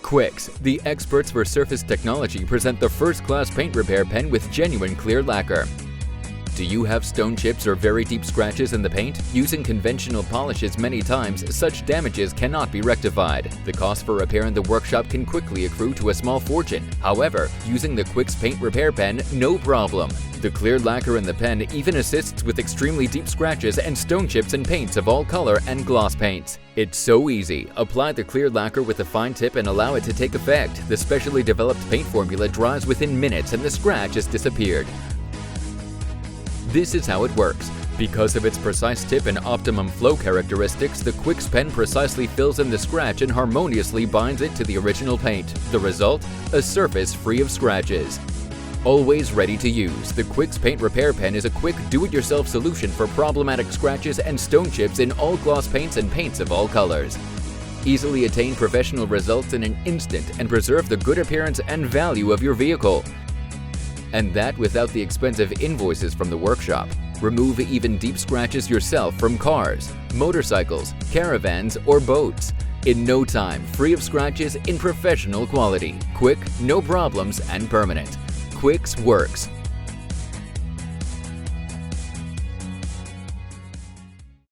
Quixx, the experts for surface technology, present the first-class paint repair pen with genuine clear lacquer. Do you have stone chips or very deep scratches in the paint? Using conventional polishes many times, such damages cannot be rectified. The cost for repair in the workshop can quickly accrue to a small fortune. However, using the Quixx paint repair pen, no problem. The clear lacquer in the pen even assists with extremely deep scratches and stone chips in paints of all color and gloss paints. It's so easy. Apply the clear lacquer with a fine tip and allow it to take effect. The specially developed paint formula dries within minutes and the scratch has disappeared. This is how it works. Because of its precise tip and optimum flow characteristics, the Quixx pen precisely fills in the scratch and harmoniously binds it to the original paint. The result? A surface free of scratches. Always ready to use, the Quixx paint repair pen is a quick do-it-yourself solution for problematic scratches and stone chips in all gloss paints and paints of all colors. Easily attain professional results in an instant and preserve the good appearance and value of your vehicle. And that without the expensive invoices from the workshop. Remove even deep scratches yourself from cars, motorcycles, caravans, or boats. In no time, free of scratches in professional quality. Quick, no problems, and permanent. Quixx works.